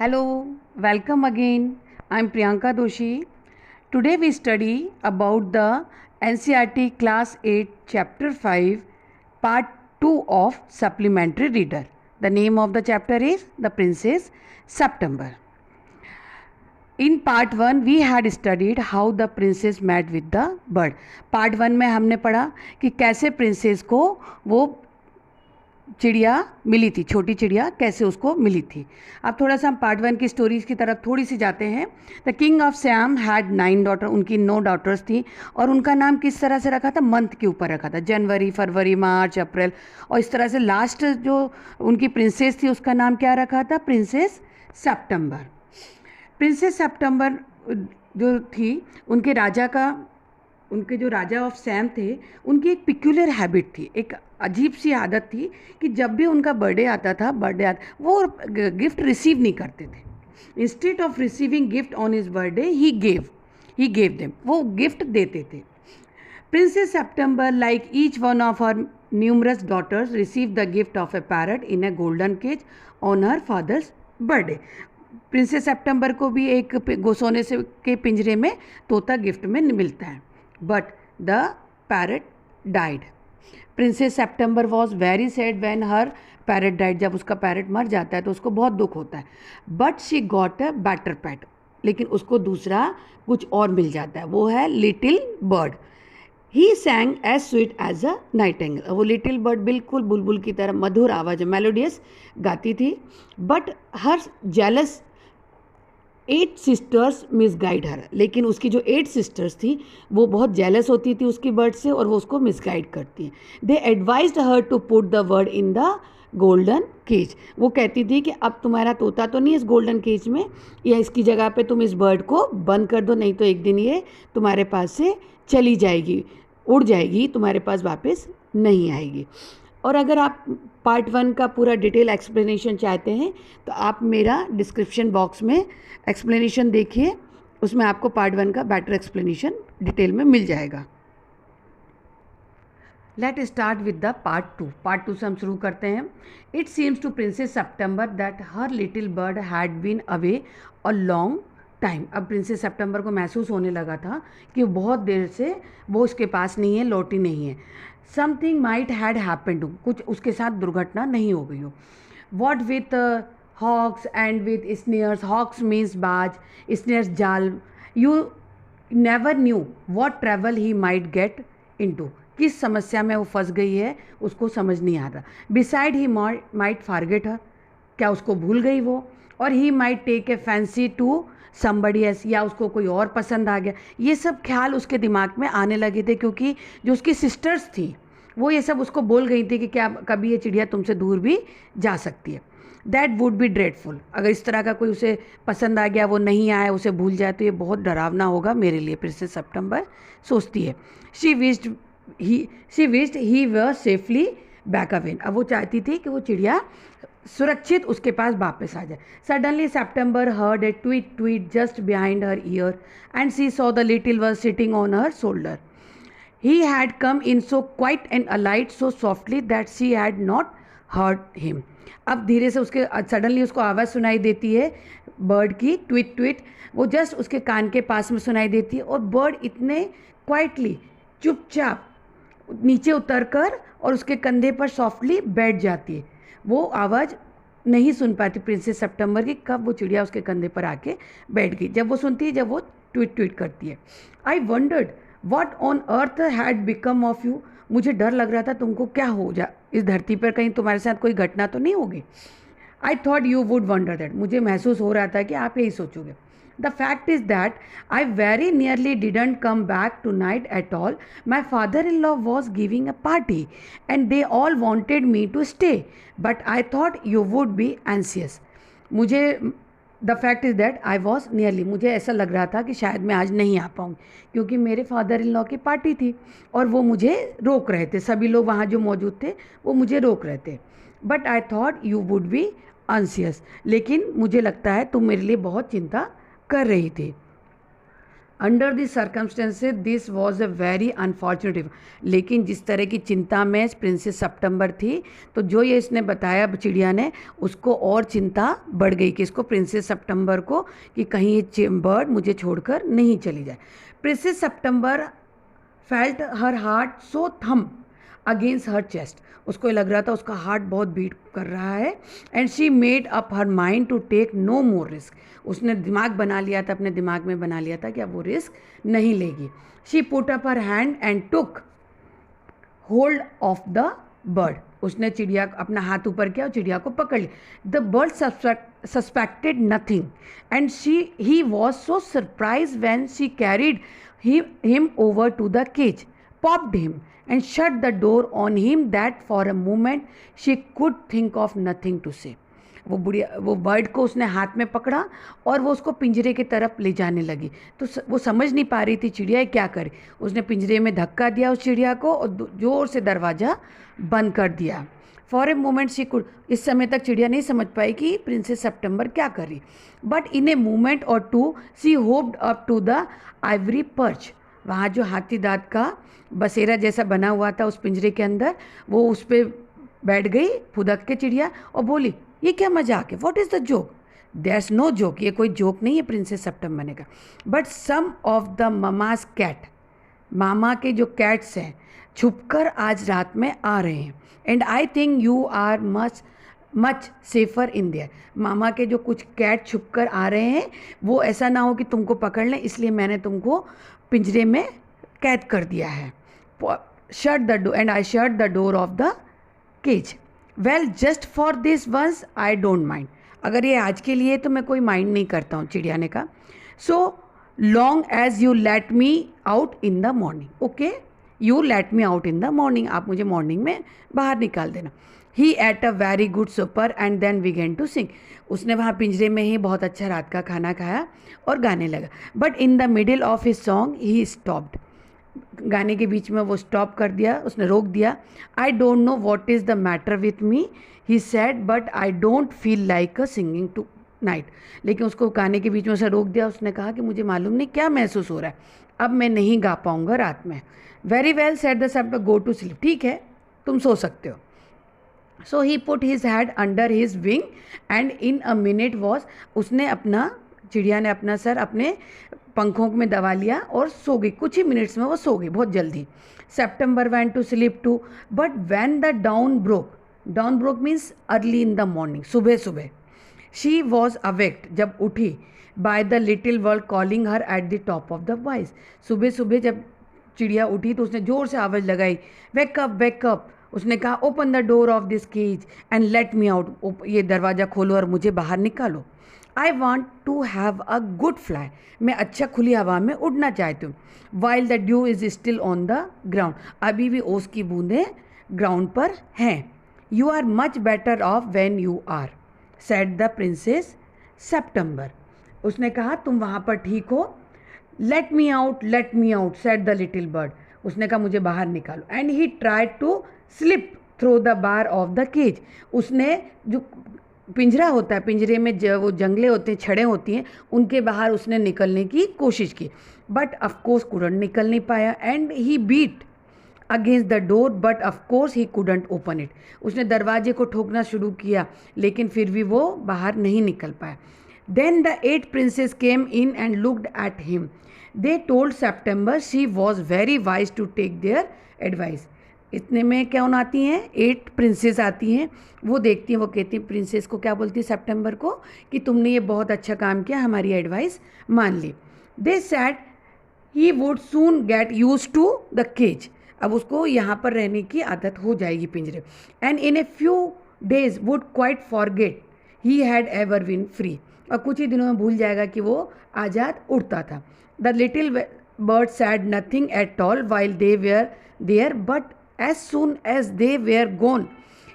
Hello, welcome again. I'm Priyanka Doshi. Today we study about the NCERT Class 8 Chapter 5 Part 2 of Supplementary Reader. The name of the chapter is The Princess September. In Part 1 we had studied how the princess met with the bird. Part 1 में हमने पढ़ा कि कैसे princess को वो चिड़िया मिली थी, छोटी चिड़िया कैसे उसको मिली थी। अब थोड़ा सा हम पार्ट 1 की स्टोरीज की तरफ थोड़ी सी जाते हैं। The king of Sam had 9 daughter, उनकी 9 डॉटर्स थी और उनका नाम किस तरह से रखा था, मंथ के ऊपर रखा था, जनवरी, फरवरी, मार्च, अप्रैल, और इस तरह से लास्ट जो उनकी प्रिंसेस थी उसका नाम क्या रखा था, प्रिंसेस सेप्टेम्बर। प्रिंसेस सेप्टेम्बर जो थी उनके जो राजा ऑफ सैम थे, उनकी एक पिक्यूलर हैबिट थी, एक अजीब सी आदत थी कि जब भी उनका बर्थडे आता था वो गिफ्ट रिसीव नहीं करते थे। Instead of receiving gift on his birthday he gave them, वो गिफ्ट देते थे। Princess September like each one of her numerous daughters receive the gift of a parrot in a golden cage on her father's birthday. Princess September को भी एक सोने से के पिंजरे में तोता गिफ्ट में मिलता है। But the parrot died. Princess September was very sad when her parrot died. जब उसका पैरट मर जाता है तो उसको बहुत दुख होता है। But she got a better PAT, लेकिन उसको दूसरा कुछ और मिल जाता है, वो है little bird. He sang as sweet as a nightingale. वो लिटिल बर्ड बिल्कुल बुलबुल की तरह मधुर आवाज़, मेलोडियस गाती थी। But her jealous 8 sisters misguide her, लेकिन उसकी जो 8 सिस्टर्स थी वो बहुत जेलस होती थी उसकी बर्ड से और वो उसको मिसगाइड करती हैं। They advised her to put the bird in the golden cage. वो कहती थी कि अब तुम्हारा तोता तो नहीं इस गोल्डन केज में, या इसकी जगह पे तुम इस बर्ड को बंद कर दो, नहीं तो एक दिन ये तुम्हारे पास से चली जाएगी, उड़ जाएगी, तुम्हारे पास वापस नहीं आएगी। और अगर आप पार्ट 1 का पूरा डिटेल एक्सप्लेनेशन चाहते हैं तो आप मेरा डिस्क्रिप्शन बॉक्स में एक्सप्लेनेशन देखिए, उसमें आपको पार्ट 1 का बेटर एक्सप्लेनेशन डिटेल में मिल जाएगा। Let start with the part 2। Part 2 से हम शुरू करते हैं। It seems to princess September that her little bird had been away a long time. अब प्रिंसेस सेप्टेम्बर को महसूस होने लगा था कि बहुत देर से वो उसके पास नहीं है, लौटी नहीं है। समथिंग माइट हैड हैपेंड, कुछ उसके साथ दुर्घटना नहीं हो गई हो। What with hawks and with snares, hawks means बाज, स्नेयर्स जाल। You never knew what trouble he might get into, किस समस्या में वो फंस गई है उसको समझ नहीं आ रहा। Beside he might forget her, क्या उसको भूल गई वो। Or he might take a fancy to somebody else, या उसको कोई और पसंद आ गया। ये सब ख्याल उसके दिमाग में आने लगे थे क्योंकि जो उसकी सिस्टर्स थी वो ये सब उसको बोल गई थी कि क्या कभी ये चिड़िया तुमसे दूर भी जा सकती है। दैट वुड बी ड्रेडफुल, अगर इस तरह का कोई उसे पसंद आ गया, वो नहीं आया, उसे भूल जाए तो ये बहुत डरावना होगा मेरे लिए, प्रिंसेस सेप्टेम्बर सोचती है। She wished he were safely back away. अब वो चाहती थी कि वो चिड़िया सुरक्षित उसके पास वापस आ जाए। Suddenly September heard a tweet tweet just behind her ear and she saw the little वर sitting on her shoulder. He had come in so quiet and alight so softly that she had not heard him. अब धीरे से उसके suddenly उसको आवाज़ सुनाई देती है बर्ड की, ट्वीट ट्वीट, वो जस्ट उसके कान के पास में सुनाई देती है और बर्ड इतने क्वाइटली, चुपचाप नीचे उतर कर और उसके कंधे पर सॉफ्टली बैठ जाती है। वो आवाज़ नहीं सुन पाती प्रिंसेस सेप्टेम्बर की, कब वो चिड़िया उसके कंधे पर आके बैठ गई, जब वो सुनती है, जब वो ट्वीट ट्वीट करती है। आई wandered what on earth had become of you. मुझे डर लग रहा था तुमको क्या हो जा, इस धरती पर कहीं तुम्हारे साथ कोई घटना तो नहीं होगी। I thought you would wonder that, मुझे महसूस हो रहा था कि आप यही सोचोगे। The fact is that I very nearly didn't come back tonight at all. My father in law was giving a party and they all wanted me to stay, but I thought you would be anxious. The fact is that I was nearly, मुझे ऐसा लग रहा था कि शायद मैं आज नहीं आ पाऊँगी क्योंकि मेरे फादर इन लॉ की पार्टी थी और वो मुझे रोक रहे थे, सभी लोग वहाँ जो मौजूद थे वो मुझे रोक रहे थे। But I thought you would be anxious, लेकिन मुझे लगता है तुम मेरे लिए बहुत चिंता कर रही थी। Under this circumstances this was a very unfortunate, लेकिन जिस तरह की चिंता में प्रिंसेस सितंबर थी, तो जो ये इसने बताया चिड़िया ने, उसको और चिंता बढ़ गई कि इसको प्रिंसेस सितंबर को, कि कहीं ये बर्ड मुझे छोड़कर नहीं चली जाए। प्रिंसेस सितंबर फेल्ट हर हार्ट सो थम अगेंस्ट हर चेस्ट, उसको लग रहा था उसका हार्ट बहुत बीट कर रहा है। And she made up her mind to take no more risk, उसने दिमाग बना लिया था, अपने दिमाग में बना लिया था कि अब वो रिस्क नहीं लेगी। She put up her hand and took hold of the bird, उसने चिड़िया अपना हाथ ऊपर किया और चिड़िया को पकड़ लिया। The bird suspected nothing and he was so surprise when she carried him over to the cage, popped him and shut the door on him that for a moment she could think of nothing to say. वो bird को उसने हाथ में पकड़ा और वो उसको पिंजरे की तरफ ले जाने लगी, तो वो समझ नहीं पा रही थी चिड़िया क्या करे। उसने पिंजरे में धक्का दिया उस चिड़िया को और जोर से दरवाज़ा बंद कर दिया। For a moment she could, इस समय तक चिड़िया नहीं समझ पाई कि प्रिंसेस सितंबर क्या कर रही, but in a moment or two she hopped up to the ivory perch, वहाँ जो हाथी दांत का बसेरा जैसा बना हुआ था उस पिंजरे के अंदर, वो उस पर बैठ गई फुदक के चिड़िया और बोली, ये क्या मजाक है, what is the joke. That's no joke, ये कोई जोक नहीं है प्रिंसेस सितंबर ने कहा। But some of the mamas cat, मामा के जो कैट्स हैं छुपकर आज रात में आ रहे हैं। And I think you are much safer in there, मामा के जो कुछ कैट छुपकर आ रहे हैं वो ऐसा ना हो कि तुमको पकड़ लें, इसलिए मैंने तुमको पिंजरे में कैद कर दिया है। Shut the door and I shut the door of the cage. Well just for this once I don't mind, अगर ये आज के लिए तो मैं कोई माइंड नहीं करता हूँ, चिड़िया ने कहा। So long as you let me out in the morning, okay you let me out in the morning, आप मुझे मॉर्निंग में बाहर निकाल देना। He ate a very good supper and then began to sing, उसने वहाँ पिंजरे में ही बहुत अच्छा रात का खाना खाया और गाने लगा। But in the middle of his song he stopped, गाने के बीच में वो स्टॉप कर दिया, उसने रोक दिया। I don't know what is the matter with me he said, but I don't feel like a singing tonight, लेकिन उसको गाने के बीच में उसे रोक दिया। उसने कहा कि मुझे मालूम नहीं क्या महसूस हो रहा है, अब मैं नहीं गा पाऊँगा रात में। Very well said the sub, go to sleep, ठीक है तुम सो सकते हो। So he put his head under his wing and in a minute was, उसने अपना, चिड़िया ने अपना सर अपने पंखों में दबा लिया और सो गई, कुछ ही मिनट्स में वो सो गई बहुत जल्दी। September went to sleep too, but when the dawn broke means early in the morning, सुबह सुबह। शी वॉज अवेक्ड, जब उठी, by the little world calling her at the top of the voice, सुबह सुबह जब चिड़िया उठी तो उसने जोर से आवाज़ लगाई, वेकअप वेकअप। उसने कहा open the door of this cage and let me out, ये दरवाज़ा खोलो और मुझे बाहर निकालो। I want to have a good fly, मैं अच्छा खुली हवा में उड़ना चाहती हूँ। While the dew is still on the ground, अभी भी ओस की बूंदें ग्राउंड पर हैं। You are much better off when you are, said the princess September, उसने कहा तुम वहाँ पर ठीक हो। Let me out said the little bird, उसने कहा मुझे बाहर निकालो। And he tried to slip through the bar of the cage, उसने जो पिंजरा होता है, पिंजरे में जो वो जंगले होते हैं, छड़ें होती हैं, उनके बाहर उसने निकलने की कोशिश की, बट ऑफकोर्स कुडंट, निकल नहीं पाया। And he beat against the door but of course he couldn't open it, उसने दरवाजे को ठोकना शुरू किया लेकिन फिर भी वो बाहर नहीं निकल पाया। Then the 8 princess came in and looked at him, they told September she was very wise to take their advice. इतने में कौन आती हैं, 8 प्रिंसेस आती हैं, वो देखती हैं, वो कहती हैं प्रिंसेस को, क्या बोलती है सितंबर को, कि तुमने ये बहुत अच्छा काम किया, हमारी एडवाइस मान ली। They said he would soon get use to the cage, अब उसको यहाँ पर रहने की आदत हो जाएगी पिंजरे। And in a few days would quite forget he had ever been free, और कुछ ही दिनों में भूल जाएगा कि वो आज़ाद उड़ता था। The little bird said nothing at all while they were there, but as soon as they were gone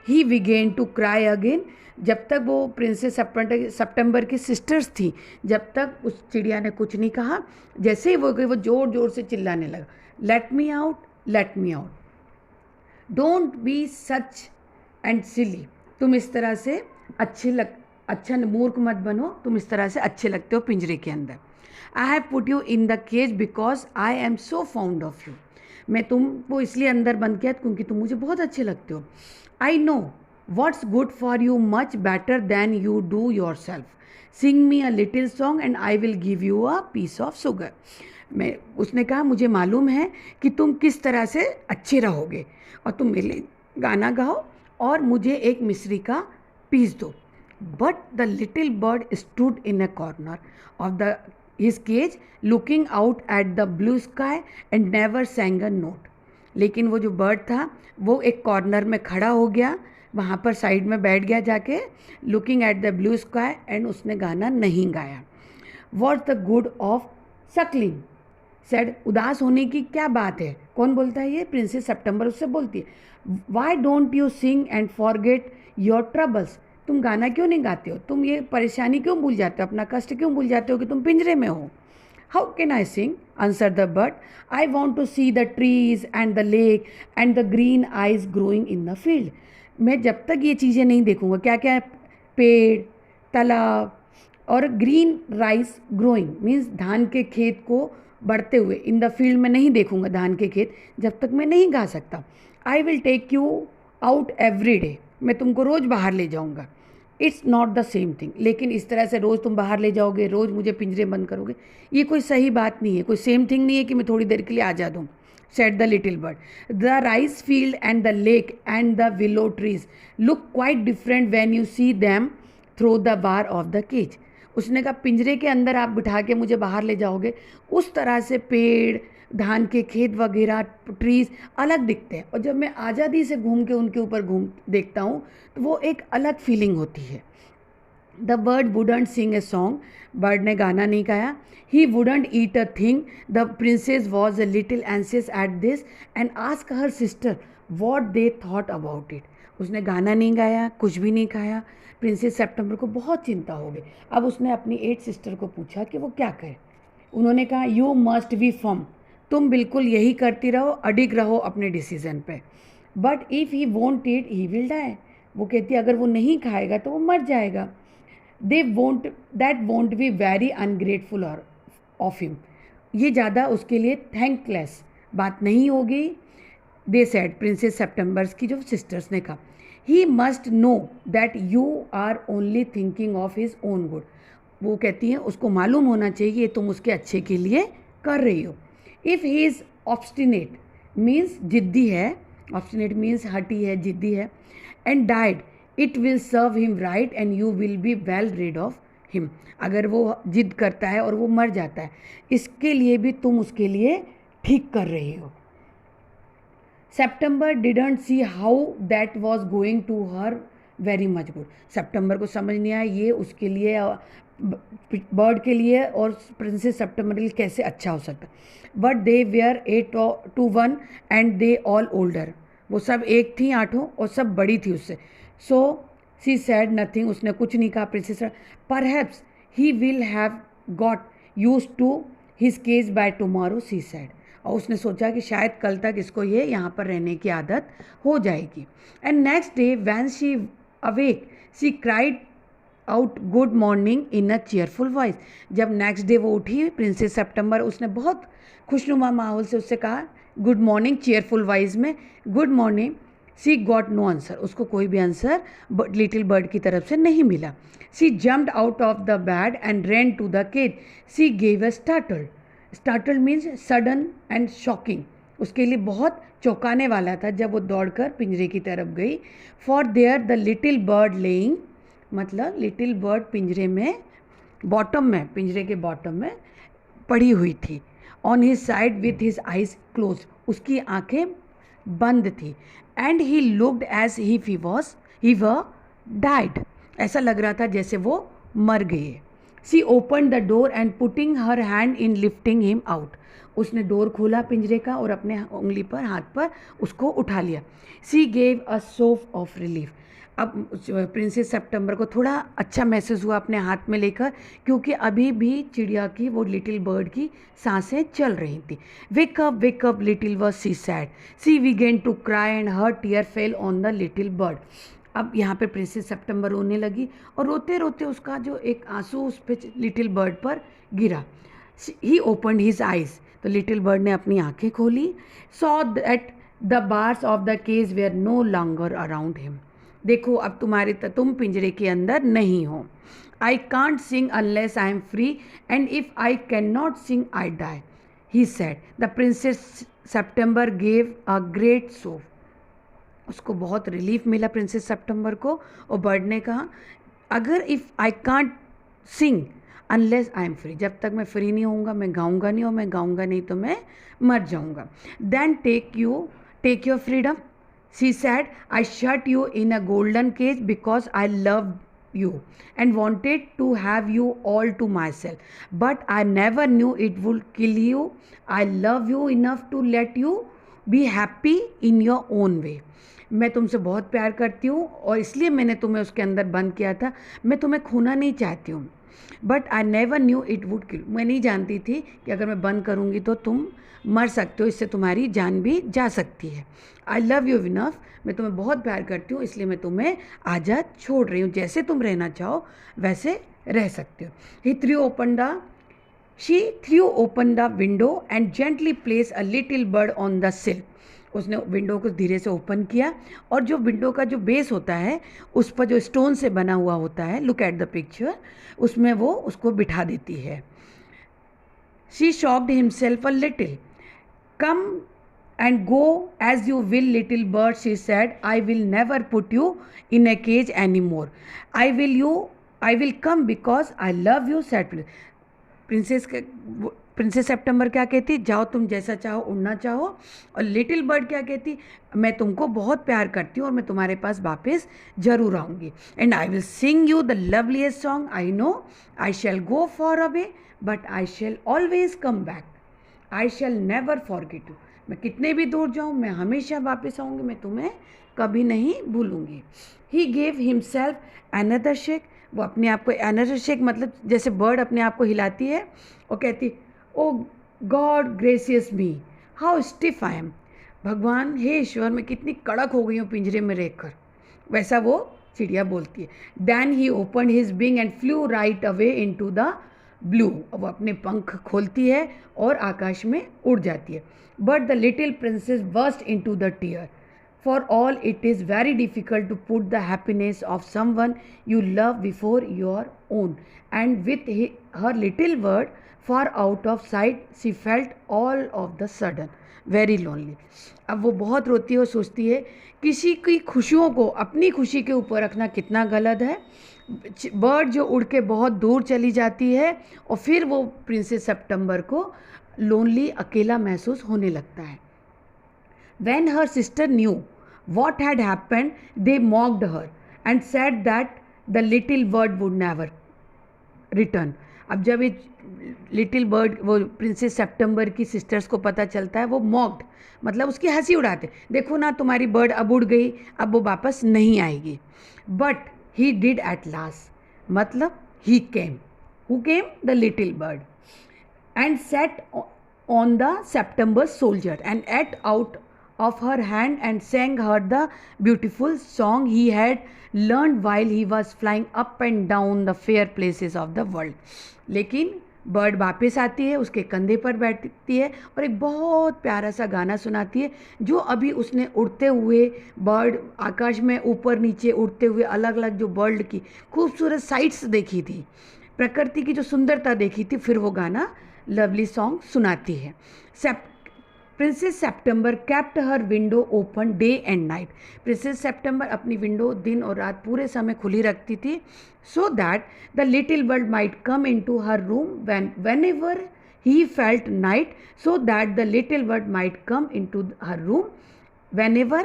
he began to cry again, जब तक वो प्रिंसेस सितंबर की सिस्टर्स थी, जब तक उस चिड़िया ने कुछ नहीं कहा, जैसे ही वो गई वो ज़ोर ज़ोर से चिल्लाने लगा, let me out, don't be such and silly, तुम इस तरह से अच्छा मूर्ख मत बनो, तुम इस तरह से अच्छे लगते हो पिंजरे के अंदर। I have put you in the cage because I am so found of you. मैं तुमको इसलिए अंदर बंद किया क्योंकि तुम मुझे बहुत अच्छे लगते हो। I know what's good for you much better than you do yourself. Sing me a little song and I will give you a piece of sugar. मैं उसने कहा मुझे मालूम है कि तुम किस तरह से अच्छे रहोगे और तुम मेरे लिए गाना गाओ और मुझे एक मिश्री का पीस दो। But the little bird stood in a corner of the his cage looking out at the blue sky and never sang a note. लेकिन वो जो बर्ड था वो एक कॉर्नर में खड़ा हो गया, वहाँ पर साइड में बैठ गया जाके, looking at the blue sky, and उसने गाना नहीं गाया। What the good of Suckling said, उदास होने की क्या बात है। कौन बोलता है ये? प्रिंसेस सितंबर उससे बोलती है। Why don't you sing and forget your troubles. तुम गाना क्यों नहीं गाते हो? तुम ये परेशानी क्यों भूल जाते हो? अपना कष्ट क्यों भूल जाते हो कि तुम पिंजरे में हो? How can I sing, answer the bird. I want to see the trees and the lake and the green rice growing in the field. मैं जब तक ये चीज़ें नहीं देखूंगा, क्या क्या, पेड़, तालाब और ग्रीन राइस ग्रोइंग मीन्स धान के खेत को बढ़ते हुए, इन द फील्ड में नहीं देखूंगा धान के खेत, जब तक मैं नहीं गा सकता। I will take you out every day, मैं तुमको रोज़ बाहर ले जाऊंगा। It's not the same thing, लेकिन इस तरह से रोज़ तुम बाहर ले जाओगे, रोज़ मुझे पिंजरे बंद करोगे, ये कोई सही बात नहीं है, कोई सेम थिंग नहीं है कि मैं थोड़ी देर के लिए आज़ाद हूँ। said the little bird. The rice field and the lake and the willow trees look quite different when you see them through the bar of the cage. उसने कहा पिंजरे के अंदर आप बिठा के मुझे बाहर ले जाओगे, उस तरह से पेड़, धान के खेत वगैरह, ट्रीज अलग दिखते हैं, और जब मैं आज़ादी से घूम के उनके ऊपर घूम देखता हूँ तो वो एक अलग फीलिंग होती है। The bird wouldn't sing a song, bird ने गाना नहीं गाया। He wouldn't eat a thing. The princess was a little anxious at this and ask her sister what they thought about it. उसने गाना नहीं गाया, कुछ भी नहीं खाया। प्रिंसेस सितंबर को बहुत चिंता हो गई। अब उसने अपनी 8 सिस्टर को पूछा कि वो क्या कहे। उन्होंने कहा यू मस्ट बी फर्म, तुम बिल्कुल यही करती रहो, अडिग रहो अपने डिसीजन पे। But if he won't eat he will die, वो कहती अगर वो नहीं खाएगा तो वो मर जाएगा। that won't be very ungrateful of him, ये ज़्यादा उसके लिए थैंकलेस बात नहीं होगी। दे सेड, प्रिंसेस सितंबर की जो सिस्टर्स ने कहा, he must know that you are only thinking of his own good. वो कहती हैं उसको मालूम होना चाहिए तुम उसके अच्छे के लिए कर रही हो। If he is obstinate means जिद्दी है, ऑब्स्टिनेट मीन्स हटी है, जिद्दी है, and died it will serve him right and you will be well rid of him. अगर वो जिद करता है और वो मर जाता है, इसके लिए भी तुम उसके लिए ठीक कर रही हो। September didn't see how that was going to her very much good. सितंबर को समझ नहीं आया ये उसके लिए, बर्ड के लिए और प्रिंसेस सितंबर के लिए कैसे अच्छा हो सकता। But they were 8 to 1 and they all older, वो सब एक थी 8 और सब बड़ी थी उससे। सो सी सैड नथिंग, उसने कुछ नहीं कहा। Princess perhaps he will have got used to his cage by tomorrow, she said, और उसने सोचा कि शायद कल तक इसको ये यहाँ पर रहने की आदत हो जाएगी। And next day when she awake she cried out good morning in a cheerful voice. जब नेक्स्ट डे वो उठी प्रिंसेस सितंबर, उसने बहुत खुशनुमा माहौल से उससे कहा गुड मॉर्निंग, चेयरफुल वॉइस में गुड मॉर्निंग। सी गॉट नो आंसर, उसको कोई भी आंसर लिटिल बर्ड की तरफ से नहीं मिला। She jumped out of the bed and ran to the cage. She gave a startled, startled means sudden and shocking, उसके लिए बहुत चौंकाने वाला था जब वो दौड़कर पिंजरे की तरफ गई। For their the little bird laying, मतलब लिटिल बर्ड पिंजरे में बॉटम में, पिंजरे के बॉटम में पड़ी हुई थी। On his side with his eyes close, उसकी आंखें बंद थी। And he looked as if he were died, ऐसा लग रहा था जैसे वो मर गए। She open the door and putting her hand in lifting him out, उसने डोर खोला पिंजरे का और अपने उंगली पर, हाथ पर उसको उठा लिया। She gave a sob of relief, अब प्रिंसेस सितंबर को थोड़ा अच्छा महसूस हुआ अपने हाथ में लेकर, क्योंकि अभी भी चिड़िया की, वो लिटिल बर्ड की सांसें चल रही थी। Wake up little bird, she said, she began to cry and her tear fell on the little bird. अब यहाँ पे प्रिंसेस सितंबर रोने लगी और रोते रोते उसका जो एक आंसू उस पर लिटिल बर्ड पर गिरा। ही ओपनड हिज आइज, तो लिटिल बर्ड ने अपनी आंखें खोली. Saw that the bars of the cage were no longer around him. देखो अब तुम पिंजरे के अंदर नहीं हो. I can't sing unless I am free and if I can not sing I die, he said. The princess September gave a great sob. उसको बहुत रिलीफ मिला प्रिंसेस सितंबर को, और बर्ड ने कहा अगर if I can't sing unless I am free, जब तक मैं फ्री नहीं होऊंगा मैं गाऊंगा नहीं, और मैं गाऊंगा नहीं तो मैं मर जाऊंगा. Then take your freedom, she said. I shut you in a golden cage because I love you and wanted to have you all to myself, but I never knew it would kill you. I love you enough to let you be happy in your own way. मैं तुमसे बहुत प्यार करती हूँ और इसलिए मैंने तुम्हें उसके अंदर बंद किया था. मैं तुम्हें खोना नहीं चाहती हूँ. But I never knew it would किल. मैं नहीं जानती थी कि अगर मैं बंद करूँगी तो तुम मर सकते हो, इससे तुम्हारी जान भी जा सकती है. आई लव यू इनफ, मैं तुम्हें बहुत प्यार करती हूँ इसलिए मैं तुम्हें आज़ाद छोड़ रही हूँ. जैसे तुम रहना चाहो वैसे रह सकते हो. She threw open the window and gently placed a little bird on the sill. उसने विंडो को धीरे से ओपन किया और जो विंडो का जो बेस होता है उस पर जो स्टोन से बना हुआ होता है, लुक एट द पिक्चर, उसमें वो उसको बिठा देती है. She shocked himself a little. Come and go as you will, little bird, she said. I will never put you in a cage anymore. I will come because I love you, said princess September क्या कहती, जाओ तुम जैसा चाहो उड़ना चाहो. और little bird क्या कहती, मैं तुमको बहुत प्यार करती हूँ और मैं तुम्हारे पास वापस जरूर आऊँगी. And I will sing you the loveliest song. I know I shall go far away but I shall always come back. I shall never forget you. मैं कितने भी दूर जाऊँ मैं हमेशा वापस आऊँगी, मैं तुम्हें कभी नहीं भूलूँगी. He gave himself another shake. वो अपने आप को, अनदर शेक मतलब जैसे बर्ड अपने आप को हिलाती है और कहती, oh God gracious me how stiff I am. भगवान हे ईश्वर मैं कितनी कड़क हो गई हूँ पिंजरे में रहकर, वैसा वो चिड़िया बोलती है. Then he open his wing and flew right away into the blue. वो अपने पंख खोलती है और आकाश में उड़ जाती है. But the little princess burst into the tear. For all, it is very difficult to put the happiness of someone you love before your own. And with her little word far out of sight, she felt all of the sudden very lonely. अब वो बहुत रोती है और सोचती है किसी की खुशियों को अपनी खुशी के ऊपर रखना कितना गलत है. बर्ड जो उड़ के बहुत दूर चली जाती है और फिर वो प्रिंसेस सितंबर को लोनली, अकेला महसूस होने लगता है. When her sister knew what had happened, they mocked her and said that the little bird would never return. अब जब ये लिटिल बर्ड वो प्रिंसेस सितंबर की सिस्टर्स को पता चलता है, वो मॉक्ड मतलब उसकी हंसी उड़ाते, देखो ना तुम्हारी बर्ड अब उड़ गई, अब वो वापस नहीं आएगी. But he did at last, मतलब he came. Who came? The little bird. And sat on the September shoulder and ate out of her hand and sang her the beautiful song he had learned while he was flying up and down the fair places of the world. लेकिन bird वापस आती है, उसके कंधे पर बैठती है और एक बहुत प्यारा सा गाना सुनाती है जो अभी उसने उड़ते हुए बर्ड आकाश में ऊपर नीचे उड़ते हुए अलग अलग जो वर्ल्ड की खूबसूरत साइट्स देखी थी, प्रकृति की जो सुंदरता देखी थी, फिर वो गाना लवली सॉन्ग सुनाती है. Princess September kept her window open day and night. Princess September अपनी विंडो दिन और रात पूरे समय खुली रखती थी, so that the little bird might come into her room whenever he felt night, so that the little bird might come into her room whenever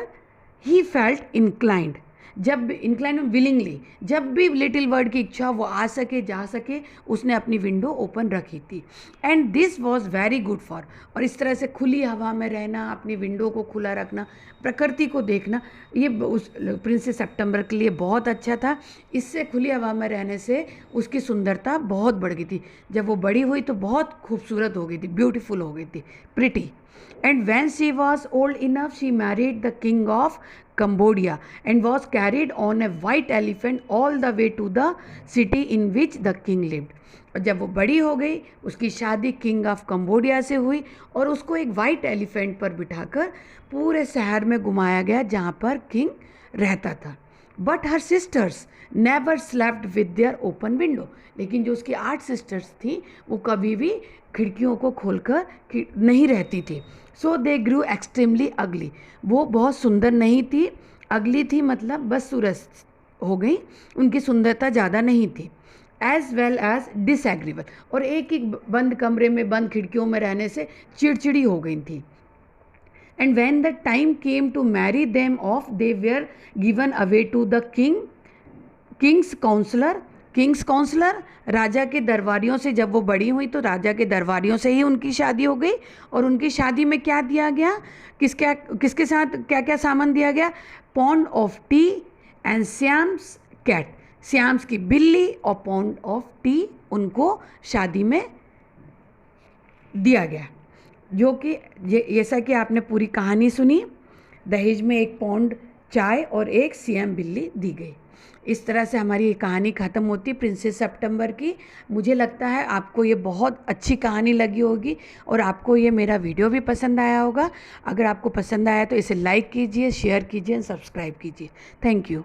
he felt inclined. जब इंक्लाइन विलिंगली, जब भी लिटिल बर्ड की इच्छा वो आ सके जा सके, उसने अपनी विंडो ओपन रखी थी. And this was very good for. और इस तरह से खुली हवा में रहना, अपनी विंडो को खुला रखना, प्रकृति को देखना, ये उस प्रिंसेस सितंबर के लिए बहुत अच्छा था. इससे खुली हवा में रहने से उसकी सुंदरता बहुत बढ़ गई थी. जब वो बड़ी हुई तो बहुत खूबसूरत हो गई थी, ब्यूटीफुल हो गई थी, pretty. And when she was old enough, she married the king of Cambodia and was carried on a white elephant all the way to the city in which the king lived. और जब वो बड़ी हो गई उसकी शादी king of Cambodia से हुई और उसको एक वाइट एलिफेंट पर बिठाकर पूरे शहर में घुमाया गया जहाँ पर किंग रहता था। But her sisters never slept with their open window, लेकिन जो उसकी 8 सिस्टर्स थी वो कभी भी खिड़कियों को खोलकर नहीं रहती थी। सो दे ग्रू एक्सट्रीमली अगली, वो बहुत सुंदर नहीं थी, अगली थी मतलब बदसूरत हो गई, उनकी सुंदरता ज़्यादा नहीं थी। एज वेल एज डिसएग्रीबल, और एक एक बंद कमरे में बंद खिड़कियों में रहने से चिड़चिड़ी हो गई थी। And when the time came to marry them off they were given away to the king's counsellor. King's counsellor राजा के दरबारियों से, जब वो बड़ी हुई तो राजा के दरबारियों से ही उनकी शादी हो गई। और उनकी शादी में क्या दिया गया, किसके साथ क्या क्या सामान दिया गया, pound of tea and Siamese cat, Siamese की बिल्ली और पॉन्ड ऑफ टी उनको शादी में दिया गया। जो कि जैसा कि आपने पूरी कहानी सुनी, दहेज में एक पौंड चाय और एक सियाम बिल्ली दी गई। इस तरह से हमारी ये कहानी ख़त्म होती प्रिंसेस सितंबर की। मुझे लगता है आपको ये बहुत अच्छी कहानी लगी होगी और आपको ये मेरा वीडियो भी पसंद आया होगा। अगर आपको पसंद आया तो इसे लाइक कीजिए, शेयर कीजिए, सब्सक्राइब कीजिए। Thank you.